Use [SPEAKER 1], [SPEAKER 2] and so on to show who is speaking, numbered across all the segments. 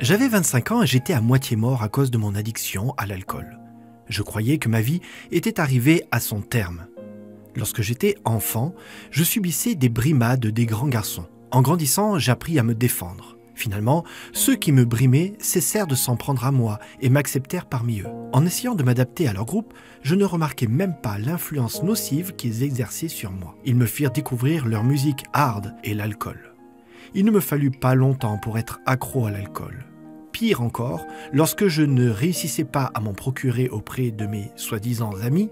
[SPEAKER 1] J'avais 25 ans et j'étais à moitié mort à cause de mon addiction à l'alcool. Je croyais que ma vie était arrivée à son terme. Lorsque j'étais enfant, je subissais des brimades des grands garçons. En grandissant, j'appris à me défendre. Finalement, ceux qui me brimaient cessèrent de s'en prendre à moi et m'acceptèrent parmi eux. En essayant de m'adapter à leur groupe, je ne remarquais même pas l'influence nocive qu'ils exerçaient sur moi. Ils me firent découvrir leur musique hard et l'alcool. Il ne me fallut pas longtemps pour être accro à l'alcool. Pire encore, lorsque je ne réussissais pas à m'en procurer auprès de mes soi-disant amis,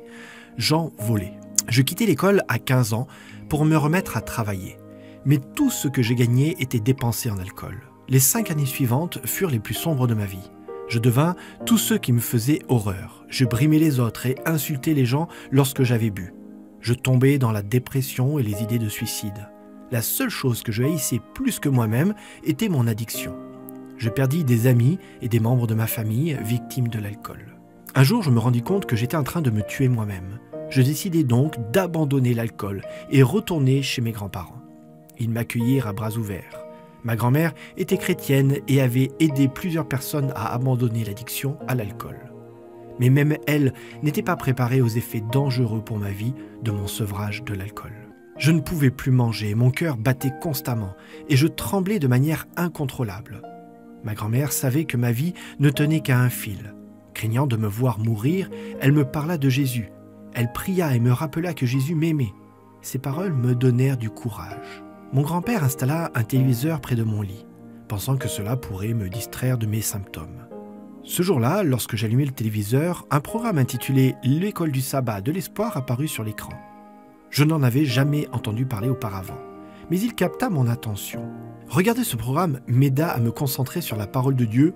[SPEAKER 1] j'en volais. Je quittais l'école à 15 ans pour me remettre à travailler. Mais tout ce que j'ai gagné était dépensé en alcool. Les 5 années suivantes furent les plus sombres de ma vie. Je devins tout ce qui me faisait horreur. Je brimais les autres et insultais les gens lorsque j'avais bu. Je tombais dans la dépression et les idées de suicide. La seule chose que je haïssais plus que moi-même était mon addiction. Je perdis des amis et des membres de ma famille victimes de l'alcool. Un jour, je me rendis compte que j'étais en train de me tuer moi-même. Je décidai donc d'abandonner l'alcool et retourner chez mes grands-parents. Ils m'accueillirent à bras ouverts. Ma grand-mère était chrétienne et avait aidé plusieurs personnes à abandonner l'addiction à l'alcool. Mais même elle n'était pas préparée aux effets dangereux pour ma vie de mon sevrage de l'alcool. Je ne pouvais plus manger, mon cœur battait constamment et je tremblais de manière incontrôlable. Ma grand-mère savait que ma vie ne tenait qu'à un fil. Craignant de me voir mourir, elle me parla de Jésus. Elle pria et me rappela que Jésus m'aimait. Ces paroles me donnèrent du courage. Mon grand-père installa un téléviseur près de mon lit, pensant que cela pourrait me distraire de mes symptômes. Ce jour-là, lorsque j'allumai le téléviseur, un programme intitulé « L'école du sabbat de l'espoir » apparut sur l'écran. Je n'en avais jamais entendu parler auparavant, mais il capta mon attention. Regarder ce programme m'aida à me concentrer sur la parole de Dieu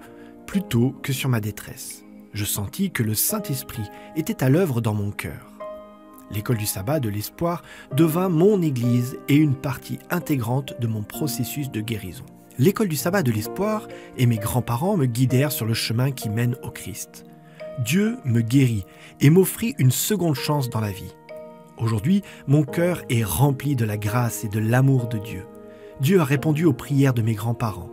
[SPEAKER 1] plutôt que sur ma détresse. Je sentis que le Saint-Esprit était à l'œuvre dans mon cœur. L'école du sabbat de l'espoir devint mon église et une partie intégrante de mon processus de guérison. L'école du sabbat de l'espoir et mes grands-parents me guidèrent sur le chemin qui mène au Christ. Dieu me guérit et m'offrit une seconde chance dans la vie. Aujourd'hui, mon cœur est rempli de la grâce et de l'amour de Dieu. Dieu a répondu aux prières de mes grands-parents.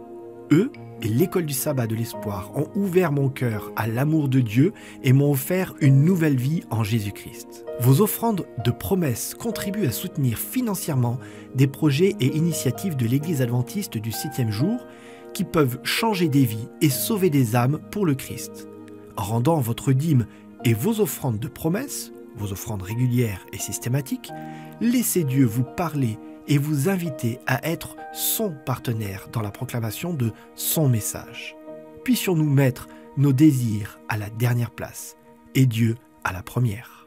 [SPEAKER 1] Eux et l'école du sabbat de l'espoir ont ouvert mon cœur à l'amour de Dieu et m'ont offert une nouvelle vie en Jésus-Christ. Vos offrandes de promesses contribuent à soutenir financièrement des projets et initiatives de l'Église adventiste du 7e jour qui peuvent changer des vies et sauver des âmes pour le Christ. En rendant votre dîme et vos offrandes de promesses, vos offrandes régulières et systématiques, laissez Dieu vous parler et vous inviter à être son partenaire dans la proclamation de son message. Puissions-nous mettre nos désirs à la dernière place et Dieu à la première.